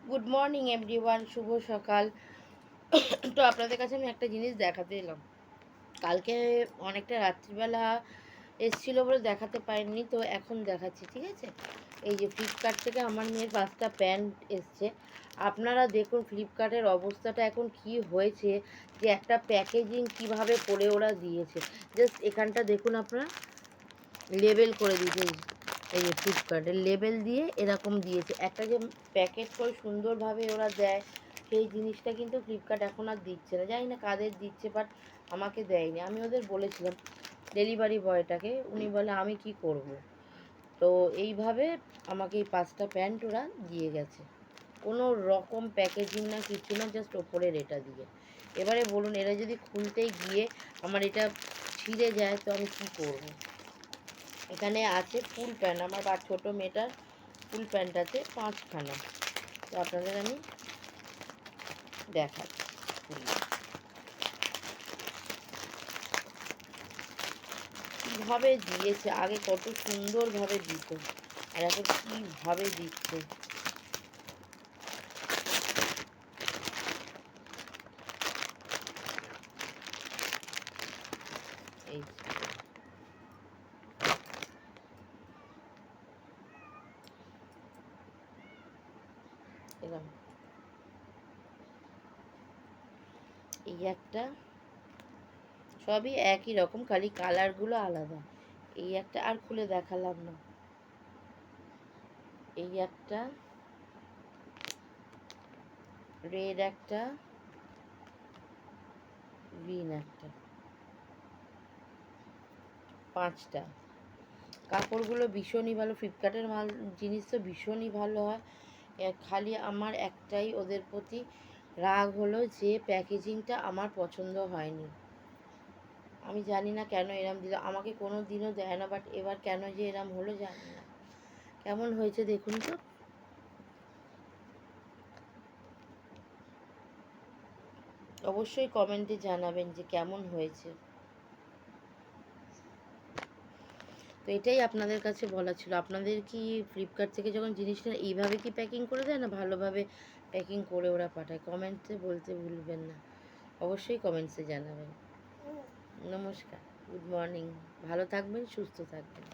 Good morning everyone, শুভ সকাল। তো আপনাদের কাছে আমি একটা জিনিস দেখাতে এলাম। কালকে অনেকটা রাত্রিবেলা এসেছিলো বলে দেখাতে পারিনি, তো এখন দেখাচ্ছি, ঠিক আছে? এই যে ফ্লিপকার্ট থেকে আমার মেয়ের 5টা প্যান্ট এসছে। আপনারা দেখুন ফ্লিপকার্টের অবস্থাটা এখন কি হয়েছে, যে একটা প্যাকেজিং কিভাবে করে ওরা দিয়েছে। জাস্ট এখানটা দেখুন, আপনারা লেবেল করে দিয়েছে। এই যে ফ্লিপকার্টের লেবেল দিয়ে এরকম দিয়েছে, একটা যে প্যাকেট করে সুন্দরভাবে ওরা দেয়, সেই জিনিসটা কিন্তু ফ্লিপকার্ট এখন আর দিচ্ছে না। জানি না কাদের দিচ্ছে, বাট আমাকে দেয়নি। আমি ওদের বলেছিলাম ডেলিভারি বয়টাকে, উনি বলে আমি কি করব। তো এইভাবে আমাকে এই 5টা প্যান্ট ওরা দিয়ে গেছে, কোনো রকম প্যাকেজিং না, কিছু না, জাস্ট ওপরের এটা দিয়ে। এবারে বলুন, এরা যদি খুলতেই গিয়ে আমার এটা ছিঁড়ে যায় তো আমি কী করব। এখানে আছে ফুল প্যান্ট, আমার বা ছোটো মেয়েটার ফুল প্যান্ট আছে 5খানা। তো আপনাদের আমি দেখাচ্ছি কীভাবে দিয়েছে। আগে কত সুন্দরভাবে দিত, আর এখন কীভাবে দিচ্ছে। এই এরকম, এই একটা, সবই একই রকম, খালি কালারগুলো আলাদা। এই একটা, আর খুলে দেখালাম না। এই একটা রেড, একটা গ্রিন, একটা, 5টা। কাপড়গুলো ভীষণই ভালো, ফ্লিপকার্টের মাল জিনিস তো ভীষণই ভালো হয়। খালি আমার একটাই ওদের প্রতি রাগ হলো যে প্যাকেজিংটা আমার পছন্দ হয়নি। আমি জানি না কেন এরম দিল, আমাকে কোনো দিনও দেয় না, বাট এবার কেন যে এরম হলো জানি না। কেমন হয়েছে দেখুন তো। অবশ্যই কমেন্টে জানাবেন যে কেমন হয়েছে। তো এটাই আপনাদের কাছে বলা ছিল, আপনাদের কি ফ্লিপকার্ট থেকে যখন জিনিসটা এইভাবে কি প্যাকিং করে দেয়, না ভালোভাবে প্যাকিং করে ওরা পাঠায়? কমেন্টে বলতে ভুলবেন না, অবশ্যই কমেন্টসে জানাবেন। নমস্কার, গুড মর্নিং, ভালো থাকবেন, সুস্থ থাকবেন।